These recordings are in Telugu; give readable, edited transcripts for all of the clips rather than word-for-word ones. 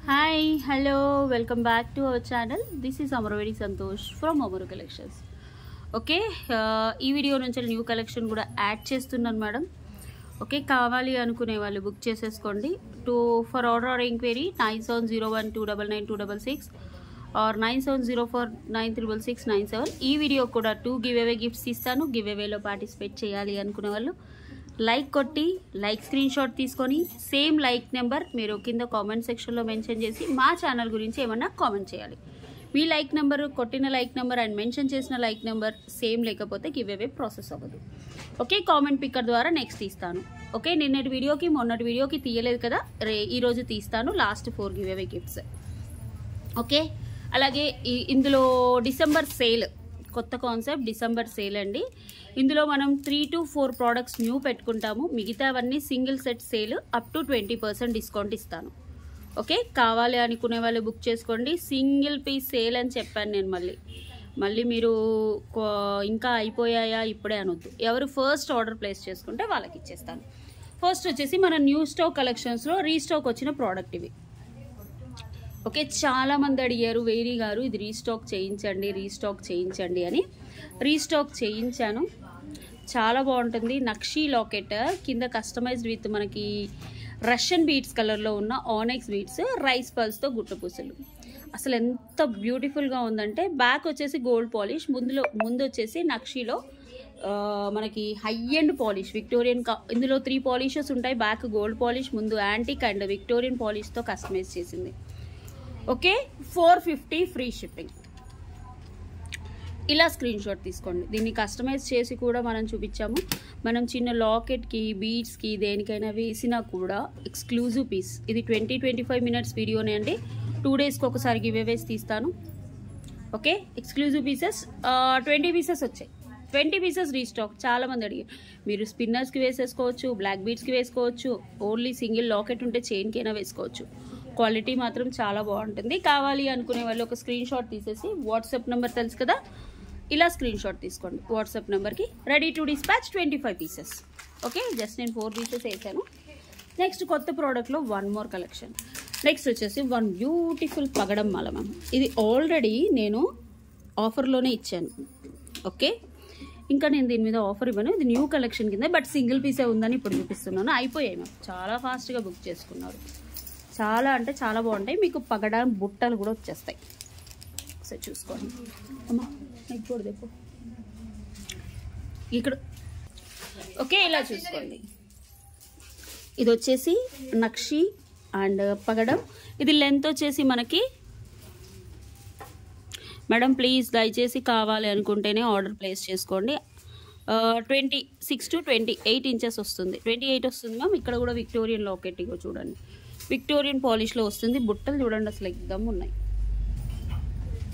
Hi, hello, welcome back to our channel. This is Amaravedi Santosh from Amaru Collections. Okay, ఈ వీడియో నుంచి న్యూ కలెక్షన్ కూడా యాడ్ చేస్తున్నాను మేడం. ఓకే, కావాలి అనుకునే వాళ్ళు బుక్ చేసేసుకోండి. For order or enquiry 9701299266 or 9704936697. ఈ వీడియో కూడా 2 గివ్ అవే గిఫ్ట్స్ ఇస్తాను. గివ్ అవేలో పార్టిసిపేట్ చేయాలి అనుకునే వాళ్ళు లైక్ కొట్టి లైక్ స్క్రీన్ షాట్ తీసుకొని సేమ్ లైక్ నెంబర్ మీరు కింద కామెంట్ సెక్షన్లో మెన్షన్ చేసి మా ఛానల్ గురించి ఏమన్నా కామెంట్ చేయాలి. మీ లైక్ నెంబర్, కొట్టిన లైక్ నెంబర్ అండ్ మెన్షన్ చేసిన లైక్ నెంబర్ సేమ్ లేకపోతే గివ్ అవే ప్రాసెస్ అవ్వదు. ఓకే, కామెంట్ పిక్కర్ ద్వారా నెక్స్ట్ తీస్తాను. ఓకే, నిన్నటి వీడియోకి మొన్నటి వీడియోకి తీయలేదు కదా, ఈరోజు తీస్తాను last 4 give away gifts. Okay, అలాగే ఇందులో డిసెంబర్ సేల్, కొత్త కాన్సెప్ట్ డిసెంబర్ సేల్ అండి. ఇందులో మనం 3 to 4 ప్రోడక్ట్స్ న్యూ పెట్టుకుంటాము. మిగతావన్నీ single set sale up to 20% discount ఇస్తాను. ఓకే, కావాలి అనుకునే వాళ్ళు బుక్ చేసుకోండి. సింగిల్ పీస్ సేల్ అని చెప్పాను నేను. మళ్ళీ మీరు ఇంకా అయిపోయాయా ఇప్పుడే అనొద్దు. ఎవరు ఫస్ట్ ఆర్డర్ ప్లేస్ చేసుకుంటే వాళ్ళకి ఇచ్చేస్తాను. ఫస్ట్ వచ్చేసి మన న్యూ స్టాక్ కలెక్షన్స్లో రీస్టాక్ వచ్చిన ప్రోడక్ట్ ఇవి. ఓకే, చాలామంది అడిగారు వేరీ గారు ఇది రీస్టాక్ చేయించండి అని. రీస్టాక్ చేయించాను. చాలా బాగుంటుంది. నక్షీ లాకెట్ కింద కస్టమైజ్డ్ విత్ మనకి రష్యన్ బీడ్స్ కలర్లో ఉన్న ఆనెక్స్ బీడ్స్, రైస్ పల్స్తో గుట్టపూసలు. అసలు ఎంత బ్యూటిఫుల్గా ఉందంటే బ్యాక్ వచ్చేసి గోల్డ్ పాలిష్, ముందు వచ్చేసి నక్షీలో మనకి హై ఎండ్ పాలిష్ విక్టోరియన్. ఇందులో 3 పాలిషెస్ ఉంటాయి. బ్యాక్ గోల్డ్ పాలిష్, ముందు యాంటిక్ అండ్ విక్టోరియన్ పాలిష్తో కస్టమైజ్ చేసింది. Okay, 450 free shipping. ఇలా స్క్రీన్ షాట్ తీసుకోండి. దీన్ని కస్టమైజ్ చేసి కూడా మనం చూపించాము. మనం చిన్న లాకెట్కి, బీడ్స్కి, దేనికైనా వేసినా కూడా ఎక్స్క్లూజివ్ పీస్. ఇది 20-25 మినిట్స్ వీడియోనే అండి. 2 డేస్కి ఒకసారి గివ్ అవేస్ తీస్తాను. ఓకే, ఎక్స్క్లూజివ్ పీసెస్ 20 పీసెస్ వచ్చాయి. 20 పీసెస్ రీస్టాక్. చాలామంది అడిగారు. మీరు స్పిన్నర్స్కి వేసేసుకోవచ్చు, బ్లాక్ బీడ్స్కి వేసుకోవచ్చు, ఓన్లీ సింగిల్ లాకెట్ ఉంటే చైన్కైనా వేసుకోవచ్చు. క్వాలిటీ మాత్రం చాలా బాగుంటుంది. కావాలి అనుకునే వాళ్ళు ఒక స్క్రీన్ షాట్ తీసేసి వాట్సాప్ నెంబర్ తెలుసు కదా, ఇలా స్క్రీన్ షాట్ తీసుకోండి. వాట్సాప్ నెంబర్కి ready to dispatch 25 pieces. Okay, just నేను 4 పీసెస్ వేసాను. నెక్స్ట్ కొత్త ప్రోడక్ట్లో 1 మోర్ కలెక్షన్. నెక్స్ట్ వచ్చేసి 1 బ్యూటిఫుల్ పగడం మాల మ్యామ్. ఇది ఆల్రెడీ నేను ఆఫర్లోనే ఇచ్చాను. ఓకే, ఇంకా నేను దీని మీద ఆఫర్ ఇవ్వను. ఇది న్యూ కలెక్షన్ కింద, బట్ సింగిల్ పీసే ఉందని ఇప్పుడు చూపిస్తున్నాను. అయిపోయాయి మ్యామ్, చాలా ఫాస్ట్గా బుక్ చేసుకున్నారు. చాలా అంటే చాలా బాగుంటాయి. మీకు పగడం బుట్టలు కూడా వచ్చేస్తాయి. ఒకసారి చూసుకోండి అమ్మా, ఇక్కడ. ఓకే, ఇలా చూసుకోండి. ఇది వచ్చేసి నక్షి అండ్ పగడం. ఇది లెంత్ వచ్చేసి మనకి మేడం ప్లీజ్ దయచేసి కావాలి అనుకుంటేనే ఆర్డర్ ప్లేస్ చేసుకోండి. 26 to 28 ఇంచెస్ వస్తుంది. 28 వస్తుంది మ్యామ్. ఇక్కడ కూడా విక్టోరియన్ లాకెట్ ఇగో చూడండి, విక్టోరియన్ పాలిష్లో వస్తుంది. బుట్టలు చూడండి అసలు ఎగ్దమ్ ఉన్నాయి.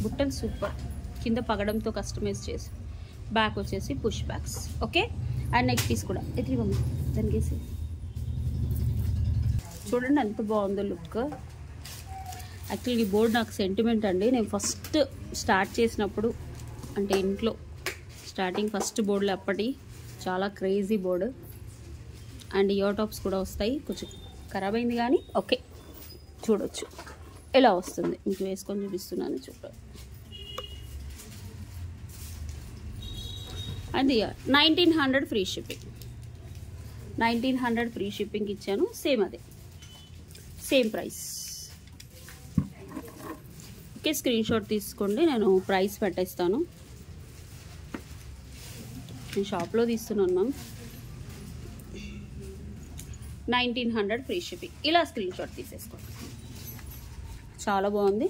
బుట్టలు సూపర్. కింద పగడంతో కస్టమైజ్ చేసి, బ్యాక్ వచ్చేసి push backs. Okay, and neck piece కూడా ఎత్తివ్వమ్మా దానికేసి. చూడండి ఎంత బాగుందో లుక్. యాక్చువల్లీ ఈ బోర్డు నాకు సెంటిమెంట్ అండి. నేను ఫస్ట్ స్టార్ట్ చేసినప్పుడు అంటే ఇంట్లో స్టార్టింగ్ ఫస్ట్ బోర్డులు అప్పటి చాలా crazy board. And ear tops కూడా వస్తాయి. కొంచెం ఖరాబ్ అయింది కానీ ఓకే, చూడొచ్చు ఎలా వస్తుంది. మీకు వేసుకొని చూపిస్తున్నాను చూడండి. అది 1900 ఫ్రీ షిప్పింగ్. 1900 ఫ్రీ షిప్పింగ్ ఇచ్చాను. సేమ్ అదే same price. Okay, screen shot తీసుకోండి. నేను ప్రైస్ పెట్టేస్తాను. నేను షాప్లో తీస్తున్నాను మ్యామ్. 1900 free shipping. ఇలా స్క్రీన్ షాట్ తీసేసుకోండి. చాలా బాగుంది.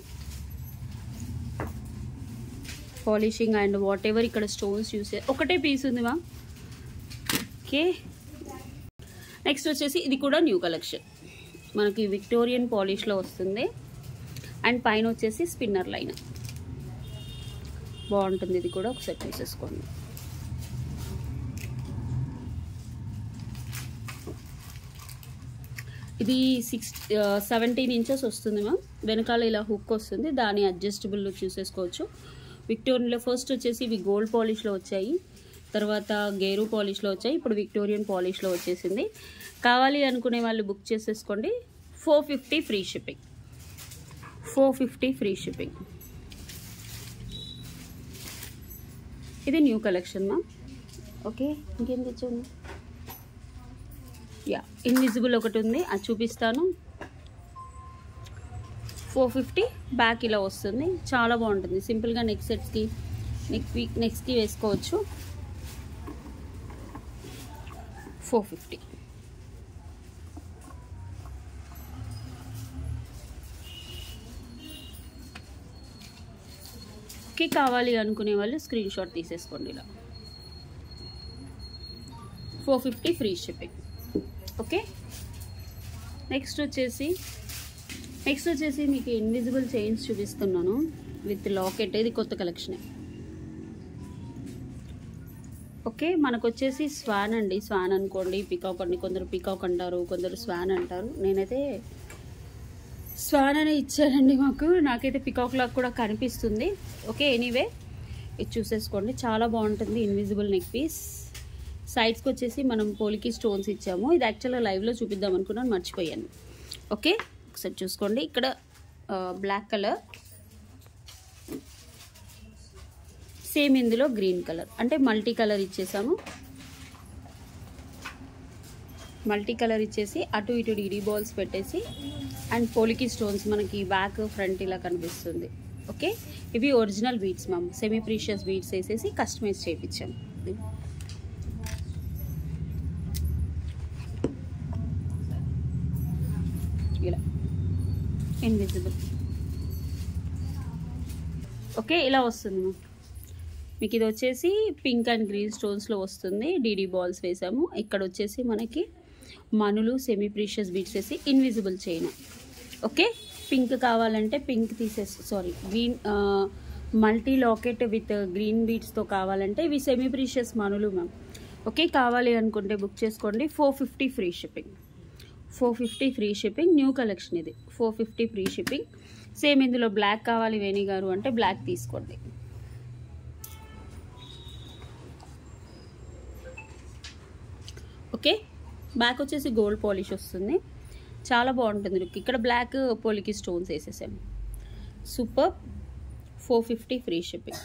పాలిషింగ్ అండ్ వాట్ ఎవర్ ఇక్కడ స్టోన్స్ యూస్ ఒకటే పీస్ ఉంది మ్యామ్. ఓకే, నెక్స్ట్ వచ్చేసి ఇది కూడా న్యూ కలెక్షన్. మనకి విక్టోరియన్ పాలిష్లో వస్తుంది. అండ్ పైన వచ్చేసి స్పిన్నర్ లైన్ బాగుంటుంది. ఇది కూడా ఒకసారి తీసేసుకోండి. ఇది 17 ఇంచెస్ వస్తుంది మ్యామ్. వెనకాల ఇలా హుక్ వస్తుంది, దాని అడ్జస్టబుల్ చూసేసుకోవచ్చు. విక్టోరియన్లో ఫస్ట్ వచ్చేసి ఇవి గోల్డ్ పాలిష్లో వచ్చాయి, తర్వాత గేరు పాలిష్లో వచ్చాయి, ఇప్పుడు విక్టోరియన్ పాలిష్లో వచ్చేసింది. కావాలి అనుకునే వాళ్ళు బుక్ చేసేసుకోండి. 450 ఫ్రీ షిప్పింగ్. 450 free shipping. ఇది న్యూ కలెక్షన్ మ్యామ్. ఓకే, ఇంకేం తెచ్చాను? యా, ఇన్విజిబుల్ ఒకటి ఉంది, అది చూపిస్తాను. 450 బ్యాక్ ఇలా వస్తుంది, చాలా బాగుంటుంది. సింపుల్గా నెక్ సెట్స్కి నెక్స్ట్కి వేసుకోవచ్చు. 450. కి కావాలి అనుకునే వాళ్ళు స్క్రీన్ షాట్ తీసేసుకోండి. ఇలా 450 ఫ్రీ షిప్పింగ్. ఓకే, నెక్స్ట్ వచ్చేసి మీకు ఇన్విజిబుల్ చైన్స్ చూపిస్తున్నాను విత్ లాకెట్. ఇది కొత్త కలెక్షన్. ఓకే, మనకు వచ్చేసి స్వాన్ అండి. స్వాన్ అనుకోండి, పికాక్ అండి. కొందరు పికాక్ అంటారు, కొందరు స్వాన్ అంటారు. నేనైతే స్వాన్ అనే ఇచ్చారండి మాకు. నాకైతే పికాక్ లాగా కూడా కనిపిస్తుంది. ఓకే, ఎనీవే ఇది చూసేసుకోండి, చాలా బాగుంటుంది. Invisible neck piece. సైడ్స్కి వచ్చేసి మనం పోలికి స్టోన్స్ ఇచ్చాము. ఇది యాక్చువల్గా లైవ్లో చూపిద్దాం అనుకున్నాను, మర్చిపోయాను. ఓకే, ఒకసారి చూసుకోండి. ఇక్కడ బ్లాక్ కలర్, సేమ్ ఇందులో గ్రీన్ కలర్, అంటే మల్టీ కలర్ ఇచ్చేసాము. మల్టీ కలర్ ఇచ్చేసి అటు ఇటు డీడీ బాల్స్ పెట్టేసి అండ్ పోలికి స్టోన్స్ మనకి బ్యాక్ ఫ్రంట్ ఇలా కనిపిస్తుంది. ఓకే, ఇవి original beads ma'am. Semi precious beads వేసేసి కస్టమైజ్ చేయించాము. ఇలా ఇన్విజిబుల్. ఓకే, ఇలా వస్తుంది మ్యామ్. మీకు ఇది వచ్చేసి పింక్ అండ్ గ్రీన్ స్టోన్స్లో వస్తుంది. డీడీ బాల్స్ వేసాము. ఇక్కడ వచ్చేసి మనకి మనులు సెమీ ప్రీషియస్ బీడ్స్ వేసి ఇన్విజిబుల్ చైన్. ఓకే, పింక్ కావాలంటే pink green multi locket with green బీడ్స్తో కావాలంటే ఇవి సెమీ ప్రీషియస్ మనులు మ్యామ్. ఓకే, కావాలి అనుకుంటే బుక్ చేసుకోండి. 450 free shipping. 450 free shipping. New collection ఇది. 450 ఫ్రీ షిప్పింగ్. సేమ్ ఇందులో బ్లాక్ కావాలి వేణి గారు అంటే బ్లాక్ తీసుకోండి. ఓకే, బ్యాక్ వచ్చేసి గోల్డ్ పాలిష్ వస్తుంది, చాలా బాగుంటుంది లుక్. ఇక్కడ బ్లాక్ పోలికి స్టోన్స్ వేసేసాము. Super. 450 free shipping.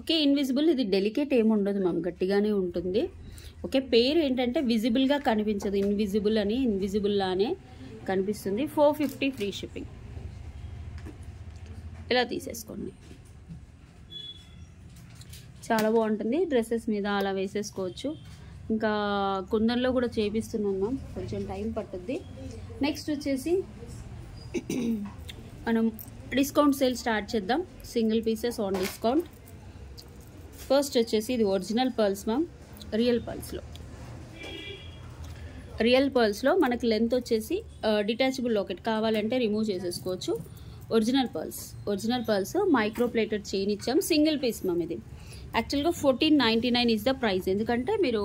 Okay, invisible. ఇది డెలికేట్ ఏమి ఉండదు మ్యామ్, గట్టిగానే ఉంటుంది. ఓకే, పేరు ఏంటంటే విజిబుల్గా కనిపించదు. ఇన్విజిబుల్ అని ఇన్విజిబుల్ లానే కనిపిస్తుంది. 450 ఫ్రీ షిప్పింగ్. ఇలా తీసేసుకోండి, చాలా బాగుంటుంది. డ్రెస్సెస్ మీద అలా వేసేసుకోవచ్చు. ఇంకా కుందన్లో కూడా చేపిస్తున్నాను మ్యామ్, కొంచెం టైం పట్టుద్ది. నెక్స్ట్ వచ్చేసి మనం డిస్కౌంట్ సేల్ స్టార్ట్ చేద్దాం. Single pieces on discount. First వచ్చేసి ఇది ఒరిజినల్ పర్ల్స్ మ్యామ్. రియల్ పర్ల్స్లో మనకి లెంత్ వచ్చేసి డిటాచబుల్ లాకెట్ కావాలంటే రిమూవ్ చేసేసుకోవచ్చు. Original pearls micro plated chain ఇచ్చాం. Single piece ma'am. ఇది యాక్చువల్గా 1499 ఇస్ ద ప్రైస్. ఎందుకంటే మీరు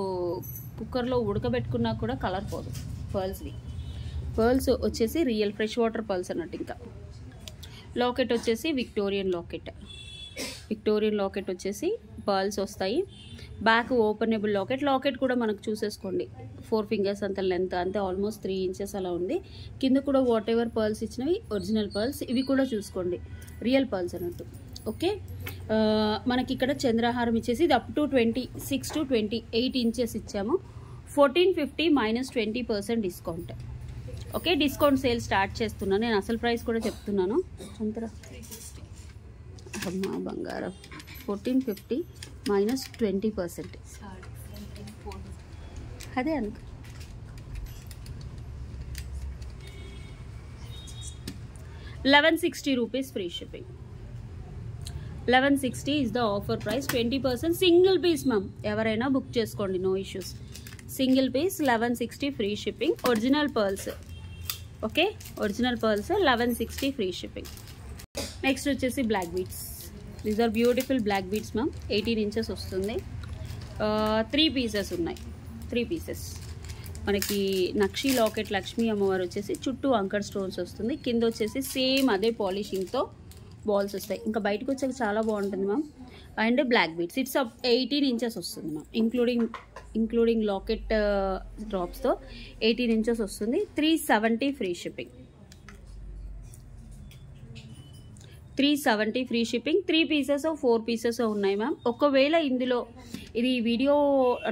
కుక్కర్లో ఉడకబెట్టుకున్నా కూడా కలర్ పోదు పర్ల్స్ వచ్చేసి రియల్ ఫ్రెష్ వాటర్ పర్ల్స్ అన్నట్టు. ఇంకా లాకెట్ వచ్చేసి విక్టోరియన్ లాకెట్ వచ్చేసి పర్ల్స్ వస్తాయి. బ్యాక్ ఓపెనబుల్ లాకెట్ కూడా మనకు చూసేసుకోండి. 4 ఫింగర్స్ అంత లెంత్, అంతే ఆల్మోస్ట్ 3 ఇంచెస్ అలా ఉంది. కింద కూడా వాట్ ఎవర్ పర్ల్స్ ఇచ్చినవి ఒరిజినల్ పర్ల్స్. ఇవి కూడా చూసుకోండి, రియల్ పర్ల్స్ అన్నట్టు. ఓకే, మనకి ఇక్కడ చంద్రహారం ఇచ్చేసి ఇది అప్ టు 26 to 28 ఇంచెస్ ఇచ్చాము. 1450 minus 20% discount. Okay, discount sale start చేస్తున్నాను. నేను అసలు ప్రైస్ కూడా చెప్తున్నాను. అమ్మా బంగారం. 1450 మైనస్ 20%. అదే అనుకో. 1160 rupees free shipping. 1160 is the offer price. 20% single piece ma'am. ఎవరైనా బుక్ చేసుకోండి, no issues. Single piece 1160 free shipping. Original pearls. Okay, original pearls 1160 free shipping. Next వచ్చేసి black beads. These are beautiful black beads ma'am. 18 inches వస్తుంది. 3 పీసెస్ ఉన్నాయి. 3 పీసెస్. మనకి నక్షి లాకెట్ లక్ష్మీ అమ్మవారు వచ్చేసి చుట్టూ అంకర్ స్టోన్స్ వస్తుంది. కింద వచ్చేసి సేమ్ అదే పాలిషింగ్తో బాల్స్ వస్తాయి. ఇంకా బయటకు వచ్చాక చాలా బాగుంటుంది ma'am. And black beads. It's 18 inches వస్తుంది మ్యామ్, ఇంక్లూడింగ్ ఇంక్లూడింగ్ లాకెట్ డ్రాప్స్తో 18 ఇంచెస్ వస్తుంది. 370 free shipping. 370 free shipping. 3 pieces 4 pieces ఉన్నాయి మ్యామ్. ఒకవేళ ఇందులో ఇది వీడియో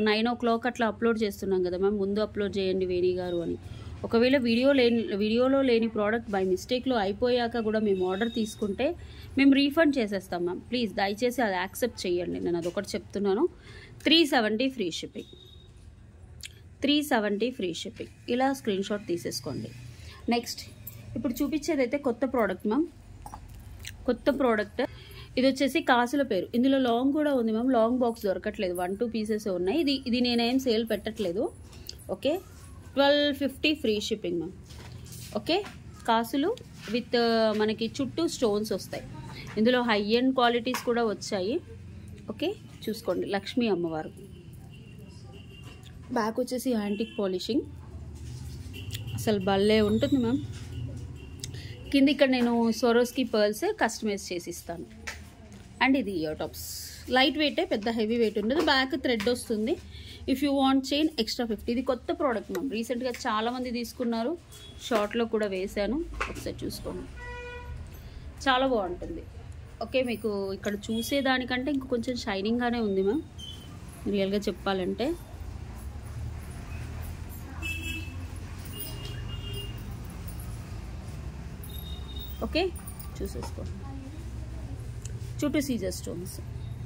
9 o'clock అట్లా అప్లోడ్ చేస్తున్నాం కదా మ్యామ్, ముందు అప్లోడ్ చేయండి వేణి గారు అని. ఒకవేళ వీడియోలో లేని ప్రోడక్ట్ బై మిస్టేక్లో అయిపోయాక కూడా మేము ఆర్డర్ తీసుకుంటే మేము రీఫండ్ చేసేస్తాం మ్యామ్. ప్లీజ్ దయచేసి అది యాక్సెప్ట్ చేయండి, నేను అదొకటి చెప్తున్నాను. 370 ఫ్రీ షిప్పింగ్. 370 free shipping. ఇలా స్క్రీన్ షాట్ తీసేసుకోండి. నెక్స్ట్ ఇప్పుడు చూపించేది అయితే కొత్త ప్రోడక్ట్ మ్యామ్. కొత్త ప్రోడక్ట్ ఇది వచ్చేసి కాసుల పేరు. ఇందులో లాంగ్ కూడా ఉంది మ్యామ్. లాంగ్ బాక్స్ దొరకట్లేదు, 1-2 పీసెస్ ఉన్నాయి. ఇది నేనేం సేల్ పెట్టట్లేదు. Okay, 1250 free shipping ma'am. Okay, కాసులు విత్ మనకి చుట్టూ స్టోన్స్ వస్తాయి. ఇందులో హై ఎండ్ క్వాలిటీస్ కూడా వచ్చాయి. ఓకే, చూసుకోండి. లక్ష్మీ అమ్మవారు. బ్యాక్ వచ్చేసి యాంటిక్ పాలిషింగ్, అసలు భలే ఉంటుంది మ్యామ్. కింద ఇక్కడ నేను స్వరోస్కి పర్ల్స్ కస్టమైజ్ చేసి ఇస్తాను. అండ్ ఇది ఇయర్ టాప్స్. లైట్ వెయిటే, పెద్ద హెవీ వెయిట్ ఉండదు. బ్యాక్ థ్రెడ్ వస్తుంది. If you want chain extra 50. ఇది కొత్త ప్రోడక్ట్ మ్యామ్, రీసెంట్గా చాలామంది తీసుకున్నారు. షార్ట్లో కూడా వేశాను, ఒకసారి చూసుకోండి. చాలా బాగుంటుంది. ఓకే, మీకు ఇక్కడ చూసేదానికంటే ఇంక కొంచెం షైనింగ్గానే ఉంది మ్యామ్ రియల్గా చెప్పాలంటే. ఓకే, చూసేసుకోండి. చుట్టూ సీజర్ స్టోన్స్,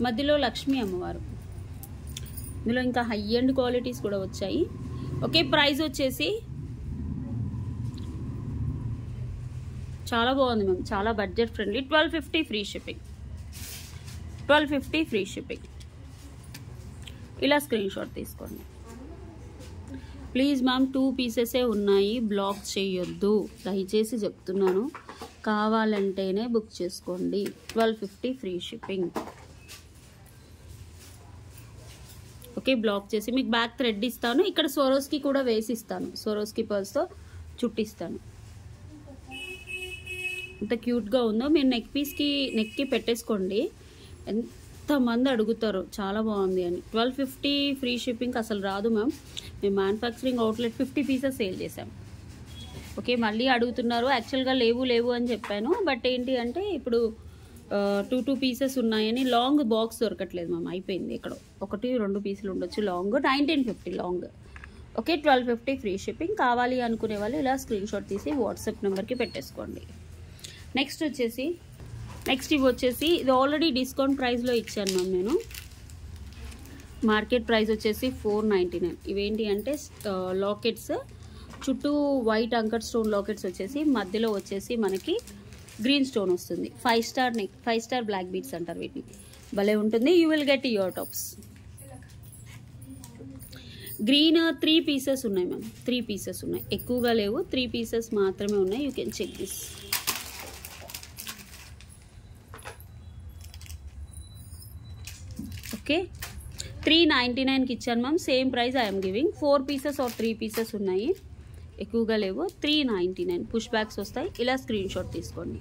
మధ్యలో లక్ష్మీ అమ్మవారు. ఇందులో ఇంకా హై ఎండ్ క్వాలిటీస్ కూడా వచ్చాయి. ఓకే, ప్రైస్ వచ్చేసి చాలా బాగుంది మ్యామ్, చాలా budget friendly. 1250 free shipping. 1250 free shipping. ఇలా స్క్రీన్ షాట్ తీసుకోండి ప్లీజ్ మ్యామ్. 2 పీసెసే ఉన్నాయి, బ్లాక్ చేయొద్దు దయచేసి చెప్తున్నాను. కావాలంటేనే బుక్ చేసుకోండి. 1250 ఫ్రీ షిప్పింగ్. ఓకే, బ్లాక్ చేసి మీకు బ్యాక్ థ్రెడ్ ఇస్తాను. ఇక్కడ స్వరోస్కి కూడా వేసి ఇస్తాను, స్వరోస్కి పర్స్తో చుట్టిస్తాను. ఎంత క్యూట్గా ఉందో. మీరు నెక్కి పెట్టేసుకోండి. ఎంతమంది అడుగుతారో చాలా బాగుంది అని. 1250 ఫ్రీ షిప్పింగ్ అసలు రాదు మ్యామ్. మేము మ్యానుఫ్యాక్చరింగ్ అవుట్లెట్ 50 పీసెస్ సేల్ చేసాం. ఓకే, మళ్ళీ అడుగుతున్నారు. యాక్చువల్గా లేవు అని చెప్పాను. బట్ ఏంటి అంటే ఇప్పుడు 2 పీసెస్ ఉన్నాయని. లాంగ్ బాక్స్ దొరకట్లేదు మ్యామ్, అయిపోయింది. ఇక్కడ 1-2 పీసులు ఉండొచ్చు long. 1950 long. Okay, 1250 free shipping. కావాలి అనుకునే వాళ్ళు ఇలా స్క్రీన్ షాట్ తీసి వాట్సాప్ నెంబర్కి పెట్టేసుకోండి. నెక్స్ట్ ఇవి వచ్చేసి ఇది ఆల్రెడీ డిస్కౌంట్ ప్రైస్లో ఇచ్చాను మ్యామ్ నేను. మార్కెట్ ప్రైస్ వచ్చేసి 499. ఇవేంటి అంటే లాకెట్స్, చుట్టూ వైట్ అంకర్ స్టోన్ లాకెట్స్ వచ్చేసి, మధ్యలో వచ్చేసి మనకి గ్రీన్ స్టోన్ వస్తుంది. 5 స్టార్ బ్లాక్ బీడ్స్ అంటారు వీటిని. భలే ఉంటుంది. You will get ear tops. Green 3 pieces ఉన్నాయి మ్యామ్. 3 పీసెస్ ఉన్నాయి, ఎక్కువగా లేవు. 3 పీసెస్ మాత్రమే ఉన్నాయి. You can check this. Okay, 399కి ఇచ్చాను ma'am. Same price I'm giving. 4 pieces or 3 pieces ఉన్నాయి, ఎక్కువగా లేవు. 399. పుష్ బ్యాగ్స్ వస్తాయి. ఇలా స్క్రీన్ షాట్ తీసుకోండి.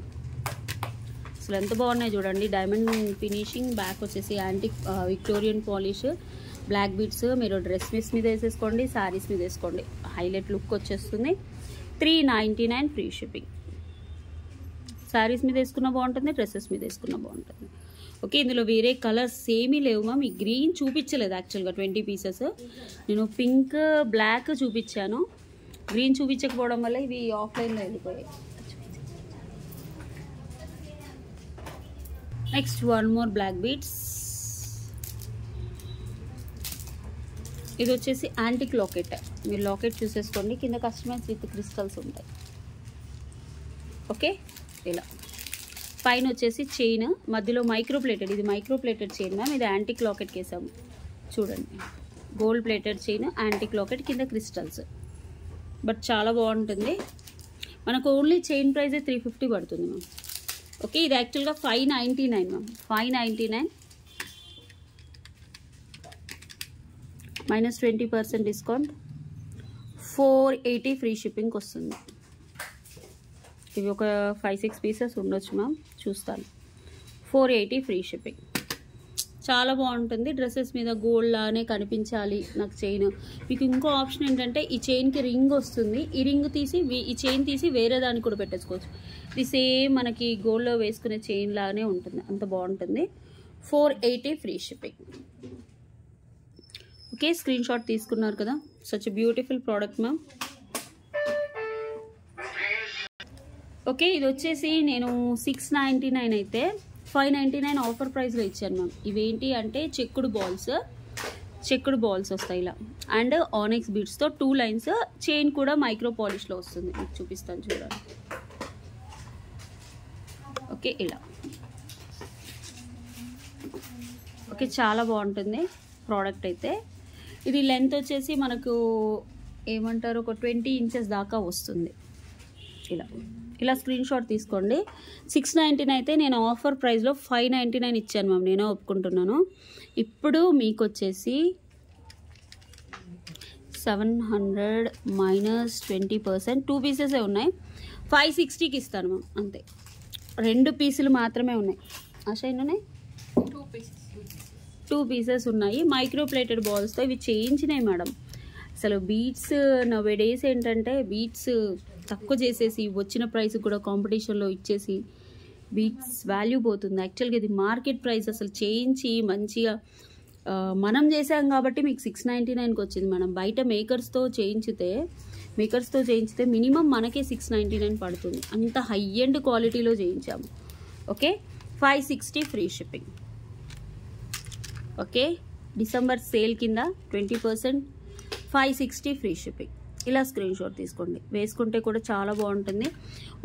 అసలు ఎంత బాగున్నాయి చూడండి. డైమండ్ ఫినిషింగ్, బ్యాక్ వచ్చేసి antique Victorian polish, black beads. మీరు డ్రెస్ మీద వేసేసుకోండి, శారీస్ మీద వేసుకోండి, హైలైట్ లుక్ వచ్చేస్తుంది. 399 ఫ్రీ షిప్పింగ్. శారీస్ మీద వేసుకున్న బాగుంటుంది, డ్రెస్సెస్ మీద వేసుకున్న బాగుంటుంది. ఓకే, ఇందులో వేరే కలర్స్ ఏమీ లేవు మ్యామ్. ఈ గ్రీన్ చూపించలేదు యాక్చువల్గా 20 పీసెస్. నేను పింక్, బ్లాక్ చూపించాను. గ్రీన్ చూపించకపోవడం వల్ల ఇవి ఆఫ్లైన్లో వెళ్ళిపోయాయి. Next 1 more black beads. ఇది వచ్చేసి యాంటిక్ లాకెట్. మీరు లాకెట్ చూసేసుకోండి. కింద కస్టమైజ్ విత్ క్రిస్టల్స్ ఉంటాయి. ఓకే, ఇలా పైన వచ్చేసి చైన్, మధ్యలో మైక్రో ప్లేటెడ్. ఇది మైక్రో ప్లేటెడ్ చైన్ మ్యామ్. ఇది యాంటిక్ లాకెట్కి వేసాము చూడండి. Gold plated chain, antique locket, కింద క్రిస్టల్స్. బట్ చాలా బాగుంటుంది. మనకు ఓన్లీ చైన్ ప్రైజే 350 పడుతుంది మ్యామ్. ఓకే, ఇది యాక్చువల్గా 599 మ్యామ్. 599 minus 20% discount. 480 ఫ్రీ షిప్పింగ్కి వస్తుంది. ఇవి ఒక 5-6 పీసెస్ ఉండొచ్చు మ్యామ్, చూస్తాను. 480 ఫ్రీ షిప్పింగ్. చాలా బాగుంటుంది. డ్రెస్సెస్ మీద గోల్డ్ లానే కనిపించాలి నాకు చైన్. మీకు ఇంకో ఆప్షన్ ఏంటంటే ఈ చైన్కి రింగ్ వస్తుంది. ఈ రింగ్ తీసి ఈ చైన్ తీసి వేరే దానికి కూడా పెట్టేసుకోవచ్చు. ఇది సేమ్ మనకి గోల్డ్లో వేసుకునే చైన్ లానే ఉంటుంది. అంత బాగుంటుంది. 480 free shipping. Okay, screen shot తీసుకున్నారు కదా. Such beautiful product ma'am. Okay, ఇది వచ్చేసి నేను 699 అయితే 599 ఆఫర్ ప్రైస్లో ఇచ్చాను మ్యామ్. ఇవేంటి అంటే చెక్కుడు బాల్స్ వస్తాయి ఇలా, అండ్ ఆనెక్స్ బీడ్స్తో 2 లైన్స్. చైన్ కూడా మైక్రో పాలిష్లో వస్తుంది. మీకు చూపిస్తాను చూడండి. ఓకే, ఇలా. ఓకే, చాలా బాగుంటుంది ప్రోడక్ట్ అయితే. ఇది లెంత్ వచ్చేసి మనకు ఏమంటారు ఒక 20 ఇంచెస్ దాకా వస్తుంది. ఇలా స్క్రీన్ షాట్ తీసుకోండి. 699 అయితే నేను ఆఫర్ ప్రైస్లో 599 ఇచ్చాను మ్యామ్. నేను ఒప్పుకుంటున్నాను. ఇప్పుడు మీకు వచ్చేసి 700 మైనస్ 20%, 2 పీసెసే ఉన్నాయి. 560కి ఇస్తాను మ్యామ్. అంతే, 2 పీసులు మాత్రమే ఉన్నాయి. ఆశ ఉన్నాయి 2 పీసెస్ ఉన్నాయి. మైక్రో ప్లేటెడ్ బాల్స్తో ఇవి చేయించినాయి మేడం. అసలు బీట్స్ నవేడేస్ ఏంటంటే బీట్స్ తక్కువ చేసేసి వచ్చిన ప్రైస్ కూడా కాంపిటీషన్లో ఇచ్చేసి బీట్స్ వాల్యూ పోతుంది. యాక్చువల్గా ఇది మార్కెట్ ప్రైస్. అసలు చేయించి మంచిగా మనం చేసాం కాబట్టి మీకు 699కి వచ్చింది మేడం. బయట మేకర్స్తో చేయించితే మినిమం మనకే 699 పడుతుంది. అంత హై ఎండ్ క్వాలిటీలో చేయించాము. Okay, 560 free shipping. Okay, December sale కింద 20%, 560 ఫ్రీ షిప్పింగ్. ఇలా స్క్రీన్ షాట్ తీసుకోండి. వేసుకుంటే కూడా చాలా బాగుంటుంది.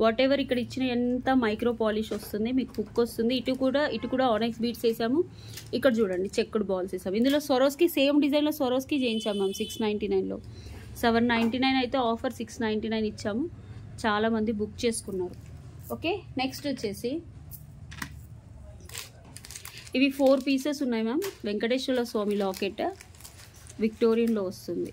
వాట్ ఎవర్ ఇక్కడ ఇచ్చిన ఎంత మైక్రో పాలిష్ వస్తుంది, మీకు హుక్ వస్తుంది. ఇటు కూడా ఆనెక్స్ బీట్స్ వేసాము. ఇక్కడ చూడండి చెక్కుడు బాల్స్ వేసాము. ఇందులో సొరోస్కి సేమ్ డిజైన్లో సొరోస్కి చేయించాము మ్యామ్. 699లో 799 అయితే ఆఫర్ 699 ఇచ్చాము. చాలామంది బుక్ చేసుకున్నారు. ఓకే, నెక్స్ట్ వచ్చేసి ఇవి 4 పీసెస్ ఉన్నాయి మ్యామ్. వెంకటేశ్వర స్వామి లాకెట్ విక్టోరియన్లో వస్తుంది.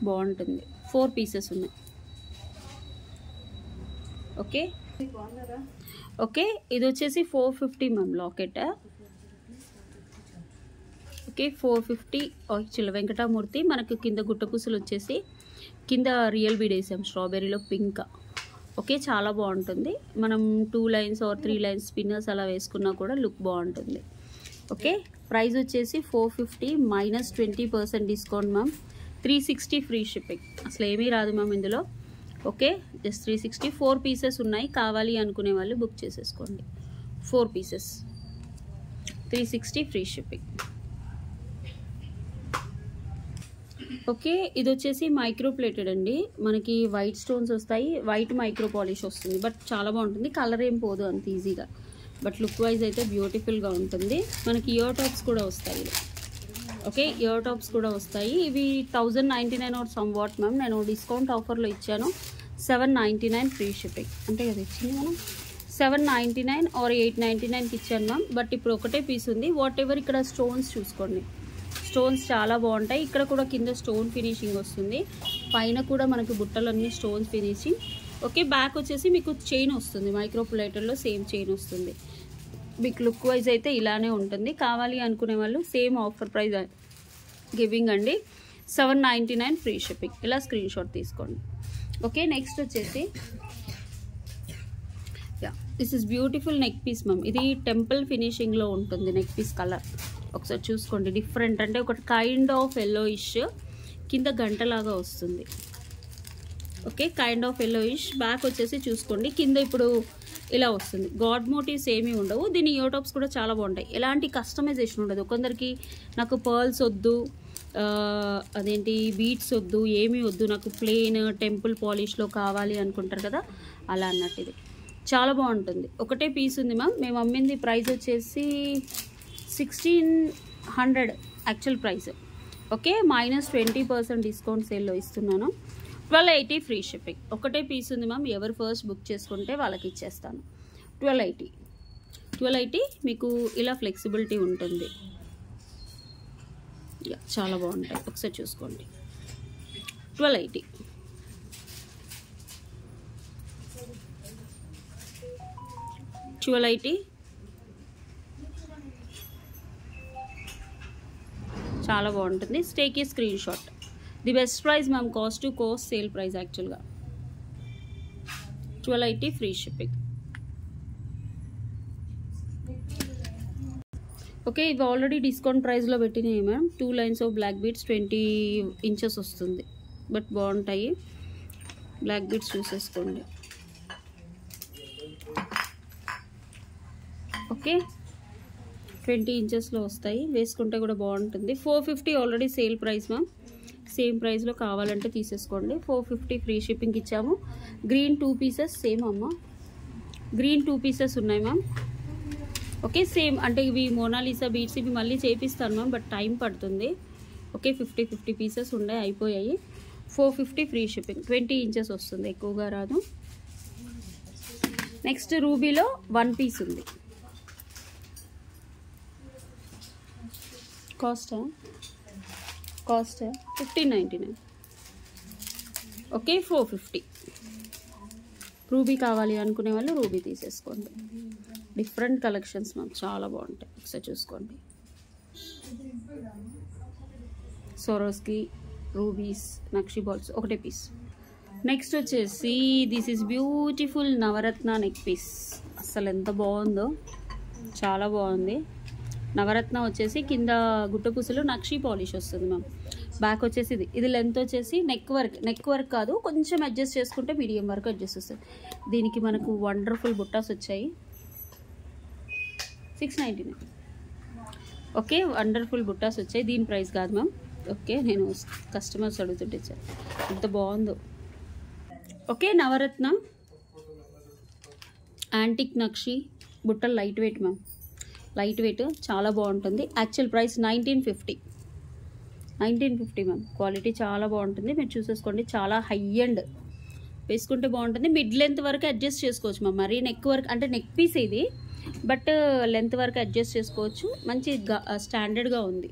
బాగుంటుంది. 4 పీసెస్ ఉన్నాయి. ఓకే ఓకే, ఇది వచ్చేసి 450 ma'am locket. Okay, 450 actual Venkatamurthy. మనకు కింద గుట్టపూసలు వచ్చేసి కింద రియల్ బీడ్ వేసాం స్ట్రాబెర్రీలో పింక్. ఓకే, చాలా బాగుంటుంది. మనం 2 లైన్స్ ఆర్ 3 లైన్స్ స్పిన్నర్స్ అలా వేసుకున్నా కూడా లుక్ బాగుంటుంది. ఓకే, ప్రైస్ వచ్చేసి 450 minus 20% discount ma'am. 360 free shipping. అసలు ఏమీ రాదు మ్యామ్ ఇందులో. Okay, just 360. 4 పీసెస్ ఉన్నాయి. కావాలి అనుకునే వాళ్ళు బుక్ చేసేసుకోండి. 4 పీసెస్ 360 ఫ్రీ షిప్పింగ్. ఓకే, ఇది వచ్చేసి మైక్రో ప్లేటెడ్ అండి. మనకి వైట్ స్టోన్స్ వస్తాయి. వైట్ మైక్రో పాలిష్ వస్తుంది. బట్ చాలా బాగుంటుంది. కలర్ ఏం పోదు అంత ఈజీగా. బట్ లుక్ వైజ్ అయితే బ్యూటిఫుల్గా ఉంటుంది. మనకి ఇయర్ టాప్స్ కూడా వస్తాయి. ఓకే, ఇయర్ టాప్స్ కూడా వస్తాయి. ఇవి 1099 ఆర్ సమ్ వాట్ మ్యామ్. నేను డిస్కౌంట్ ఆఫర్లో ఇచ్చాను. 799 ఫ్రీ షిప్పింగ్. అంతే కదా ఇచ్చింది మనం. 799 ఆర్ 899కి ఇచ్చాను మ్యామ్. బట్ ఇప్పుడు ఒకటే పీస్ ఉంది. వాట్ ఎవర్ ఇక్కడ స్టోన్స్ చూసుకోండి. స్టోన్స్ చాలా బాగుంటాయి. ఇక్కడ కూడా కింద స్టోన్ ఫినిషింగ్ వస్తుంది. పైన కూడా మనకి బుట్టలన్నీ స్టోన్స్ ఫినిషింగ్. ఓకే, బ్యాక్ వచ్చేసి మీకు చైన్ వస్తుంది. మైక్రో ప్లేటర్లో సేమ్ చైన్ వస్తుంది. మీకు లుక్ వైజ్ అయితే ఇలానే ఉంటుంది. కావాలి అనుకునే వాళ్ళు సేమ్ ఆఫర్ ప్రైస్ గివింగ్ అండి. 799 ఫ్రీ షిప్పింగ్. ఇలా స్క్రీన్ షాట్ తీసుకోండి. ఓకే, నెక్స్ట్ వచ్చేసి this is beautiful neck piece ma'am. ఇది టెంపుల్ ఫినిషింగ్లో ఉంటుంది. నెక్ పీస్ కలర్ ఒకసారి చూసుకోండి. డిఫరెంట్ అంటే ఒక కైండ్ ఆఫ్ ఎల్లోయిష్, కింద గంటలాగా వస్తుంది. Okay, kind of yellowish. Back వచ్చేసి చూసుకోండి. కింద ఇప్పుడు ఇలా వస్తుంది. గాడ్ మోటివ్స్ ఏమీ ఉండవు. దీని ఇయర్ టాప్స్ కూడా చాలా బాగుంటాయి. ఎలాంటి కస్టమైజేషన్ ఉండదు. కొందరికి నాకు పర్ల్స్ వద్దు, అదేంటి బీట్స్ వద్దు, ఏమీ వద్దు, నాకు ప్లెయిన్ టెంపుల్ పాలిష్లో కావాలి అనుకుంటారు కదా, అలా అన్నట్టు. ఇది చాలా బాగుంటుంది. ఒకటే పీస్ ఉంది మ్యామ్. మేము అమ్మింది ప్రైస్ వచ్చేసి 1600 actual price. Okay, minus 20% discount సేల్లో ఇస్తున్నాను. 1280 ఫ్రీ షిప్పింగ్. ఒకటే పీస్ ఉంది మ్యామ్. ఎవరు ఫస్ట్ బుక్ చేసుకుంటే వాళ్ళకి ఇచ్చేస్తాను. 1280 మీకు ఇలా ఫ్లెక్సిబిలిటీ ఉంటుంది. చాలా బాగుంటాయి. ఒకసారి చూసుకోండి. 1280. చాలా బాగుంటుంది. Take a screenshot. The best price ma'am, cost to cost sale price యాక్చువల్గా 1280 ఫ్రీ షిప్పింగ్. ఓకే, ఇవి ఆల్రెడీ డిస్కౌంట్ ప్రైస్లో పెట్టినాయి ma'am. 2 lines of black beads 20 inches వస్తుంది, బట్ బాగుంటాయి. బ్లాక్ బీడ్స్ చూసేసుకోండి. ఓకే, 20 ఇంచెస్లో వస్తాయి, వేసుకుంటే కూడా బాగుంటుంది. 450 already sale price ma'am. Same ప్రైస్లో కావాలంటే తీసేసుకోండి. 450 ఫ్రీ షిప్పింగ్ ఇచ్చాము. గ్రీన్ 2 పీసెస్ సేమ్ అమ్మ, గ్రీన్ 2 పీసెస్ ఉన్నాయి మ్యామ్. ఓకే, సేమ్ అంటే ఇవి మోనాలిసా బీడ్స్, ఇవి మళ్ళీ చేపిస్తాను మ్యామ్, బట్ టైం పడుతుంది. ఓకే, 50 పీసెస్ ఉండే, అయిపోయాయి. 450 ఫ్రీ షిప్పింగ్. 20 ఇంచెస్ వస్తుంది, ఎక్కువగా రాదు. నెక్స్ట్ రూబీలో 1 పీస్ ఉంది. కాస్ట్ 1599. ఓకే, 450. రూబీ కావాలి అనుకునే వాళ్ళు రూబీ తీసేసుకోండి. డిఫరెంట్ కలెక్షన్స్ మ్యామ్, చాలా బాగుంటాయి, ఒకసారి చూసుకోండి. సోరోస్కి రూబీస్ నక్షి బాల్స్ ఒకటే పీస్. నెక్స్ట్ వచ్చేసి this is beautiful navratna neck piece. అసలు ఎంత బాగుందో, చాలా బాగుంది. నవరత్న వచ్చేసి కింద గుట్టపూసలు నక్షి పాలిష్ వస్తుంది మ్యామ్. బ్యాక్ వచ్చేసి ఇది లెంత్ వచ్చేసి నెక్ వర్క్ కాదు, కొంచెం అడ్జస్ట్ చేసుకుంటే మీడియం వరకు అడ్జస్ట్ వస్తుంది. దీనికి మనకు వండర్ఫుల్ బుట్టాస్ వచ్చాయి. 699. ఓకే, వండర్ఫుల్ బుట్టాస్ వచ్చాయి. దీని ప్రైస్ కాదు మ్యామ్. ఓకే, నేను కస్టమర్స్ అడుగుతుంటే ఇచ్చాను, ఎంత బాగుందో. ఓకే, నవరత్న యాంటిక్ నక్షి బుట్టలు light weight ma'am, light weight చాలా బాగుంటుంది. Actual price 1950 ma'am. క్వాలిటీ చాలా బాగుంటుంది, మీరు చూసేసుకోండి. చాలా హై అండ్ వేసుకుంటే బాగుంటుంది. మిడ్ లెంత్ వరకు అడ్జస్ట్ చేసుకోవచ్చు మ్యామ్. మరీ నెక్ వరకు అంటే నెక్ పీస్ ఇది, బట్ లెంత్ వరకు అడ్జస్ట్ చేసుకోవచ్చు. మంచి స్టాండర్డ్గా ఉంది,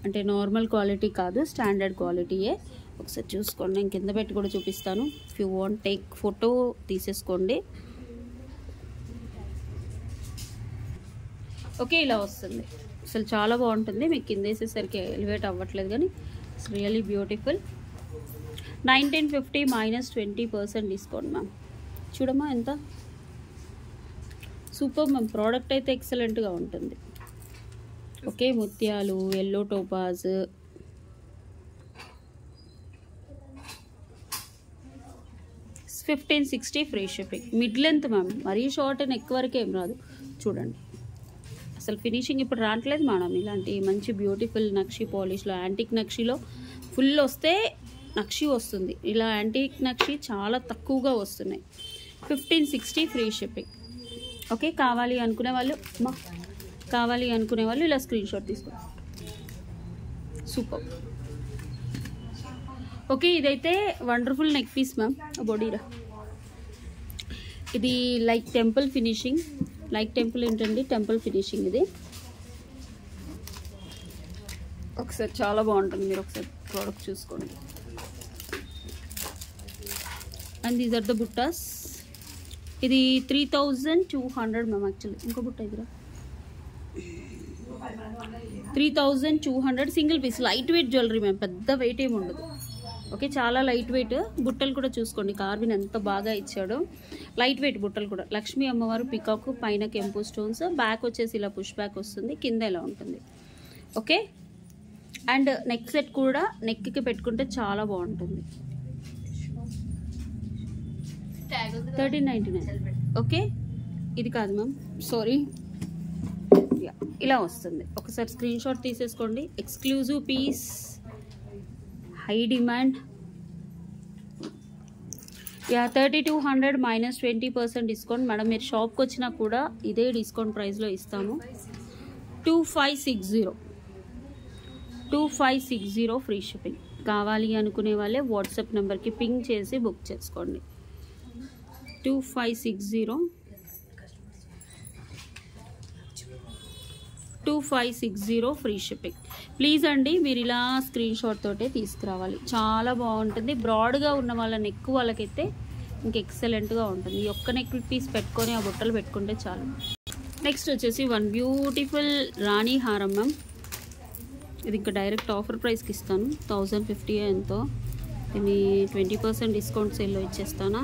అంటే నార్మల్ క్వాలిటీ కాదు, స్టాండర్డ్ క్వాలిటీయే. ఒకసారి చూసుకోండి, నేను కింద పెట్టి కూడా చూపిస్తాను. If you want take photo తీసేసుకోండి. ఓకే, ఇలా వస్తుంది. అసలు చాలా బాగుంటుంది. మీకు కింద వేసేసరికి ఎలివేట్ అవ్వట్లేదు, కానీ it's really beautiful. 1950 -20% discount ma'am. చూడమ్మా ఎంత సూపర్ మ్యామ్. ప్రోడక్ట్ అయితే ఎక్సలెంట్గా ఉంటుంది. ఓకే, ముత్యాలు, yellow Topaz, $1560 free shipping. Mid length ma'am, మరీ షార్ట్ అండ్ ఎక్కువ వరకు ఏం రాదు. చూడండి, అసలు ఫినిషింగ్ ఇప్పుడు రావట్లేదు మేడం. ఇలాంటి మంచి బ్యూటిఫుల్ నక్షి పాలిష్లో, యాంటిక్ నక్షిలో ఫుల్ వస్తే నక్షి వస్తుంది. ఇలా యాంటిక్ నక్షి చాలా తక్కువగా వస్తున్నాయి. 1560 ఫ్రీ షిప్పింగ్. ఓకే, కావాలి అనుకునే వాళ్ళు ఇలా స్క్రీన్ షాట్ తీసుకోండి. సూపర్. ఓకే, ఇదైతే వండర్ఫుల్ నెక్ పీస్ మ్యామ్. బొడీరా, ఇది like temple finishing. Like temple ఏంటండి, టెంపుల్ ఫినిషింగ్ ఇది. ఒకసారి చాలా బాగుంటుంది, మీరు ఒకసారి ప్రోడక్ట్ చూసుకోండి. అండ్ దీస్ ఆర్ ద బుట్టాస్. ఇది 3200 మ్యామ్. యాక్చువల్లీ ఇంకో బుట్ట ఇదిరా, 3200 single piece. Light weight jewellery ma'am, పెద్ద వెయిట్ ఏమి ఉండదు. ఓకే, చాలా లైట్ వెయిట్. బుట్టలు కూడా చూసుకోండి, కార్విన్ ఎంత బాగా ఇచ్చాడో. లైట్ వెయిట్ బుట్టలు కూడా. లక్ష్మీ అమ్మవారు పికాక్, పైన కెంపు స్టోన్స్, బ్యాక్ వచ్చేసి ఇలా పుష్ బ్యాక్ వస్తుంది, కింద ఇలా ఉంటుంది. ఓకే, అండ్ నెక్ సెట్ కూడా నెక్కి పెట్టుకుంటే చాలా బాగుంటుంది. 1399. ఓకే, ఇది కాదు మ్యామ్, సారీ. ఇలా వస్తుంది. ఒకసారి స్క్రీన్ షాట్ తీసేసుకోండి. Exclusive piece, high demand. 3200 -20% discount madam. మీరు షాప్కి వచ్చినా కూడా ఇదే డిస్కౌంట్ ప్రైస్లో ఇస్తాము. 2560 ఫ్రీ షిప్పింగ్. కావాలి అనుకునే వాళ్ళే వాట్సాప్ నెంబర్కి పింగ్ చేసి బుక్ చేసుకోండి. 2560 ఫ్రీ షిప్పింగ్. ప్లీజ్ అండి, మీరు ఇలా స్క్రీన్ షాట్ తోటే తీసుకురావాలి. చాలా బాగుంటుంది. బ్రాడ్గా ఉన్న వాళ్ళ నెక్ వాళ్ళకైతే ఇంక ఎక్సలెంట్గా ఉంటుంది. ఈ ఒక్క నెక్ పీస్ పెట్టుకొని ఆ బుట్టలు పెట్టుకుంటే చాలు. నెక్స్ట్ వచ్చేసి వన్ బ్యూటిఫుల్ రాణి హారం మ్యామ్. ఇది ఇంకా డైరెక్ట్ ఆఫర్ ప్రైస్కి ఇస్తాను. 1050 ఎంతో. ఇది 20% డిస్కౌంట్ సేల్లో ఇచ్చేస్తానా.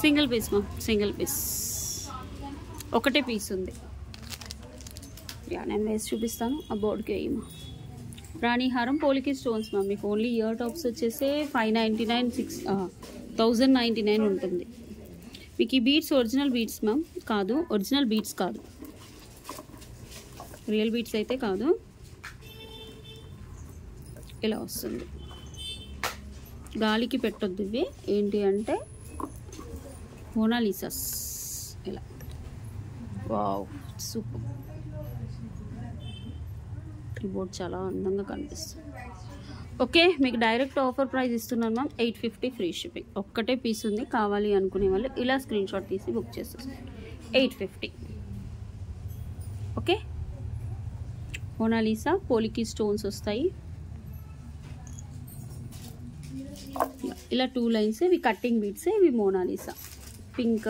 Single piece ma'am, single piece, ఒకటే పీస్ ఉంది. నేను వేసి చూపిస్తాను. ఆ బోర్డుకి వేయమా. రాణిహారం పోలికి స్టోన్స్ మ్యామ్. మీకు ఓన్లీ ఇయర్ టాప్స్ వచ్చేసి 599 1099 ఉంటుంది. మీకు ఈ బీడ్స్ ఒరిజినల్ బీడ్స్ మ్యామ్ కాదు, ఒరిజినల్ బీడ్స్ కాదు, రియల్ బీడ్స్ అయితే కాదు. ఇలా వస్తుంది. గాలికి పెట్టొద్దు ఇవి. ఏంటి అంటే మోనాలిసాస్. ఇలా వావ్, సూపర్. ఈ బోర్డ్ చాలా అందంగా కనిపిస్తుంది. ఓకే, మీకు డైరెక్ట్ ఆఫర్ ప్రైస్ ఇస్తున్నాను మ్యామ్. 850 free shipping. ఒక్కటే పీస్ ఉంది. కావాలి అనుకునే వాళ్ళు ఇలా స్క్రీన్ షాట్ తీసి బుక్ చేసేస్తారు. 850. ఓకే, మోనాలిసా పోలికి స్టోన్స్ వస్తాయి. ఇలా 2 లైన్స్. ఇవి కట్టింగ్ బీడ్స్. ఇవి మోనాలిసా. పింక్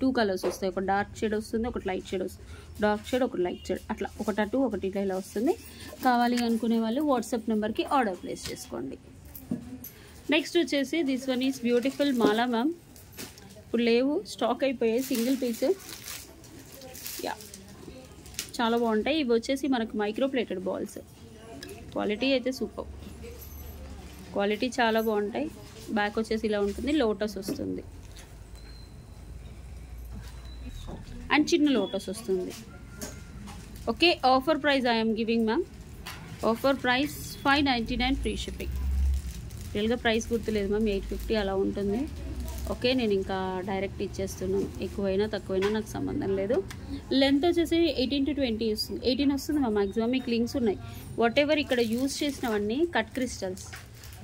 2 కలర్స్ వస్తాయి. ఒక డార్క్ షేడ్ వస్తుంది, ఒకటి లైట్ షేడ్ వస్తుంది. డార్క్ షేడ్, ఒకటి లైట్ షేడ్, అట్లా ఒకటి అటు ఒకటి ఇట్లా ఇలా వస్తుంది. కావాలి అనుకునే వాళ్ళు వాట్సాప్ నెంబర్కి ఆర్డర్ ప్లేస్ చేసుకోండి. నెక్స్ట్ వచ్చేసి this one is beautiful Mala ma'am. ఇప్పుడు లేవు, స్టాక్ అయిపోయాయి. Single piece. యా, చాలా బాగుంటాయి. ఇవి వచ్చేసి మనకు మైక్రో ప్లేటెడ్ బాల్స్. క్వాలిటీ అయితే సూపర్. క్వాలిటీ చాలా బాగుంటాయి. బ్యాక్ వచ్చేసి ఇలా ఉంటుంది. లోటస్ వస్తుంది అండ్ చిన్న లోటస్ వస్తుంది. Okay, offer price I'm giving ma'am. Offer price 599 free shipping. రియల్గా ప్రైస్ గుర్తులేదు మ్యామ్. 850 అలా ఉంటుంది. ఓకే, నేను ఇంకా డైరెక్ట్ ఇచ్చేస్తున్నాను. ఎక్కువైనా తక్కువైనా నాకు సంబంధం లేదు. లెంత్ వచ్చేసి 18 to 20 వస్తుంది. 18 వస్తుంది మ్యామ్ మ్యాక్సిమం. మీకు లింక్స్ ఉన్నాయి. వాట్ ఎవర్ ఇక్కడ యూజ్ చేసినవన్నీ కట్ క్రిస్టల్స్.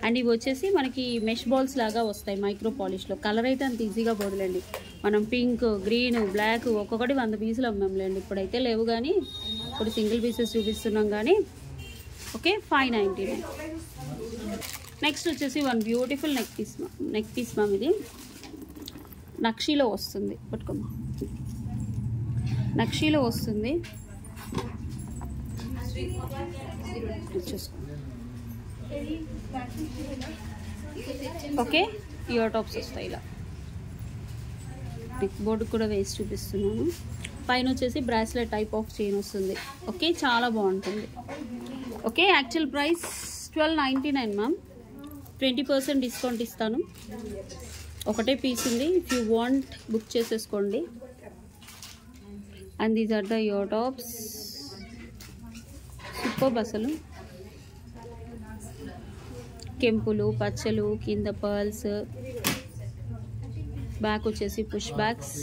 అండ్ ఇవి వచ్చేసి మనకి మెష్ బాల్స్ లాగా వస్తాయి మైక్రో పాలిష్లో. కలర్ అయితే అంత ఈజీగా పోదులేండి. మనం పింక్, గ్రీన్, బ్లాక్ ఒక్కొక్కటి 100 పీసులు అమ్మాంలేండి. ఇప్పుడైతే లేవు, కానీ ఇప్పుడు సింగిల్ పీసెస్ చూపిస్తున్నాం కానీ. ఓకే, 599. నెక్స్ట్ వచ్చేసి one beautiful neck piece ma'am. ఇది నక్షీలో వస్తుంది. పట్టుకోమా, నక్షీలో వస్తుంది. చూసుకో. ఓకే, ఇయర్ టాప్స్ వస్తాయి ఇలా. నెక్ బోర్డు కూడా వేసి చూపిస్తున్నాను. పైన వచ్చేసి బ్రాస్లెట్ టైప్ ఆఫ్ చైన్ వస్తుంది. ఓకే, చాలా బాగుంటుంది. Okay, actual price 1299 ma'am. 20% discount ఇస్తాను. ఒకటే పీస్ ఉంది. ఇఫ్ యూ వాంట్ బుక్ చేసేసుకోండి. And these are the ear tops. Super. అసలు కెంపులు, పచ్చలు, కింద పర్ల్స్. బ్యాక్ వచ్చేసి push backs.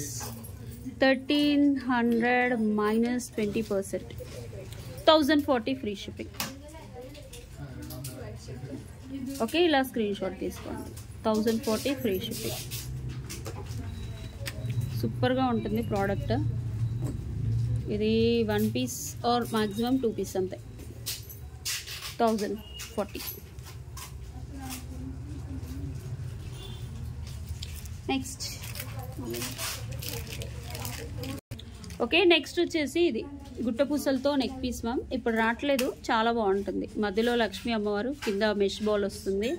1300 minus 20%. 1040 free shipping. Okay, ఇలా స్క్రీన్ షాట్ తీసుకోండి. 1040 ఫ్రీ షిప్పింగ్. సూపర్గా ఉంటుంది ప్రోడక్ట్. ఇది 1 పీస్ ఆర్ మ్యాక్సిమం 2 పీస్ అంతే. 1040. నెక్స్ట్ ఓకే, నెక్స్ట్ వచ్చేసి ఇది గుట్టపూసలతో నెక్ పీస్ మ్యామ్. ఇప్పుడు రావట్లేదు, చాలా బాగుంటుంది. మధ్యలో లక్ష్మీ అమ్మవారు, కింద మెష్ బాల్ వస్తుంది.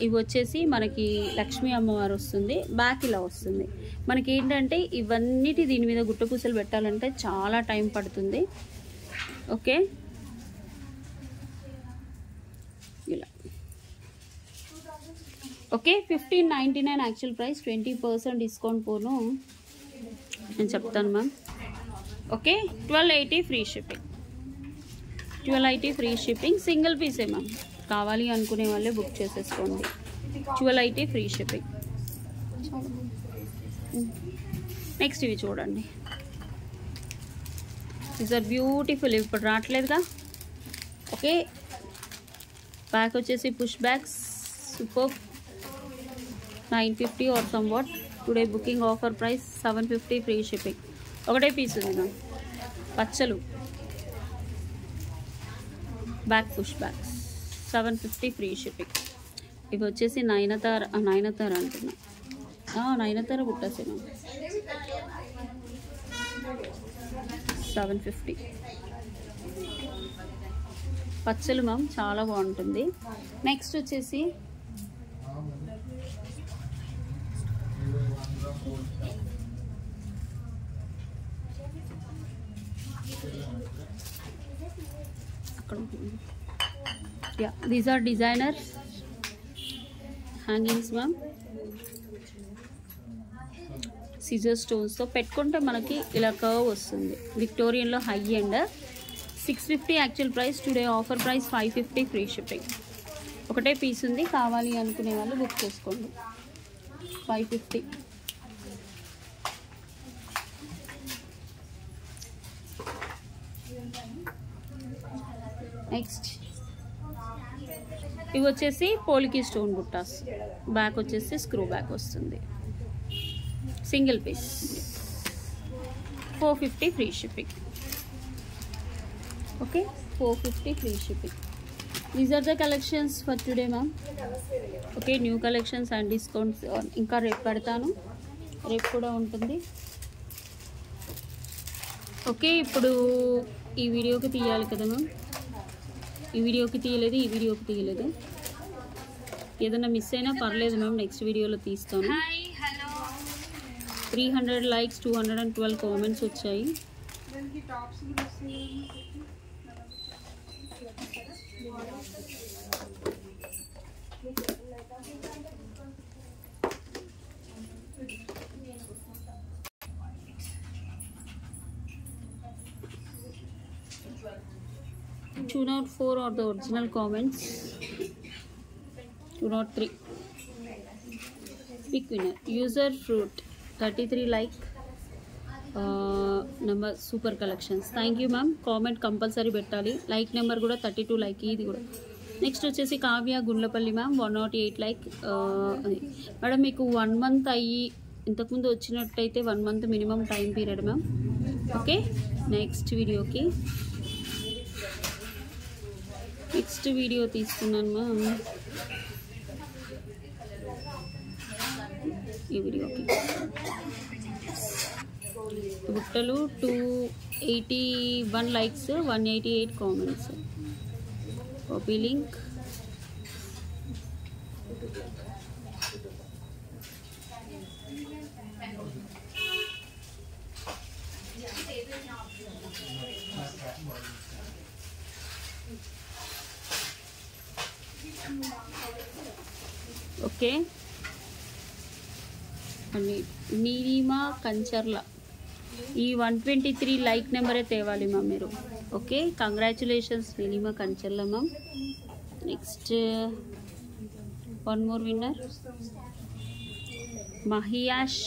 ఇవి వచ్చేసి మనకి లక్ష్మీ అమ్మవారు వస్తుంది. బ్యాక్ ఇలా వస్తుంది. మనకి ఏంటంటే ఇవన్నిటి దీని మీద గుట్టపూసలు పెట్టాలంటే చాలా టైం పడుతుంది. ఓకే, ఇలా. Okay, 1599 actual price. 20% డిస్కౌంట్ పోను నేను చెప్తాను ma'am. Okay, 1280 free shipping. 1280 free shipping. Single పీసే మ్యామ్. కావాలి అనుకునే వాళ్ళే బుక్ చేసేసుకోండి. 1280 ఫ్రీ షిప్పింగ్. నెక్స్ట్ ఇవి చూడండి. These are beautiful. ఇప్పుడు రావట్లేదుగా. ఓకే, బ్యాక్ వచ్చేసి push backs. Super. 950 or somewhat. Today booking offer price 750 free shipping. ఒకటే పీస్ ఉంది మ్యామ్. పచ్చలు, back push backs. 750 free shipping. ఇవి వచ్చేసి నయనతార అంటున్నా. నయనతార బుట్టాసే మ్యామ్. 750. పచ్చలు మ్యామ్ చాలా బాగుంటుంది. నెక్స్ట్ వచ్చేసి అక్కడ these are designer hangings ma'am. సిజర్ స్టోన్స్తో పెట్టుకుంటే మనకి ఇలా కర్వ్ వస్తుంది. విక్టోరియన్లో high end 650 actual price, today offer price 550 free shipping. ఒకటే పీస్ ఉంది, కావాలి అనుకునే వాళ్ళు బుక్ చేసుకోండి. 550. నెక్స్ట్ ఇవి వచ్చేసి పోలికి స్టోన్ బుట్టాస్. బ్యాక్ వచ్చేసి స్క్రూ బ్యాక్ వస్తుంది. Single piece 450 free shipping. Okay, 450 free shipping. These are the collections for today ma'am. Okay, new collections and discounts ఇంకా రేపు పెడతాను, రేపు కూడా ఉంటుంది. ఓకే, ఇప్పుడు ఈ వీడియోకి తీయాలి కదా మ్యామ్. ఈ వీడియోకి తీయలేదు. ఏదైనా మిస్ అయినా పర్లేదు మ్యామ్, నెక్స్ట్ వీడియోలో తీస్తాను. 300 లైక్స్, 212 కామెంట్స్ వచ్చాయి. Two not 4 are the original comments. 203. Big winner. User fruit 33 like. Number super collections. Thank you ma'am. Comment compulsory పెట్టాలి. లైక్ నెంబర్ కూడా 32 లైక్. ఇది కూడా నెక్స్ట్ వచ్చేసి Kavya Gundlapalli ma'am 108 like. Madam మీకు 1 మంత్ అయ్యి ఇంతకుముందు వచ్చినట్టయితే 1 month minimum time period ma'am. Okay, next video తీసుకున్నాను మ్యామ్. ఈ వీడియోకి బుట్టలు 281 likes, 188 comments. Copy link. Okay, Neelima Kancharla ఈ 123 లైక్ నెంబరే తేవాలి మ్యామ్ మీరు. Okay, congratulations Neelima Kancharla ma'am. Next one more winner Mahiyash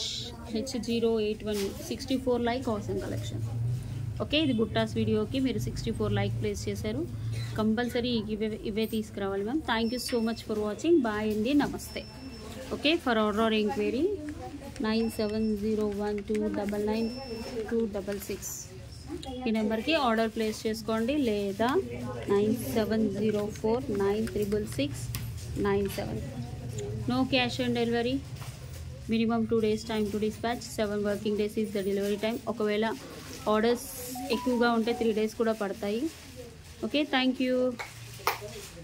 H081 64 like. Awesome collection. Okay, ఇది బుట్టాస్ వీడియోకి మీరు 64 లైక్ ప్లేస్ చేశారు. కంపల్సరీ ఇవే తీసుకురావాలి ma'am. Thank you so much for watching. Bye అండి, నమస్తే. Okay, for order or enquiry 9701299266 ఈ నెంబర్కి ఆర్డర్ ప్లేస్ చేసుకోండి, లేదా 9704966697. No cash on delivery. Minimum 2 days time to dispatch. 7 working days is the delivery time. ఒకవేళ ఆర్డర్స్ ఎక్కువగా ఉంటే 3 days కూడా పడతాయి. Okay, thank you.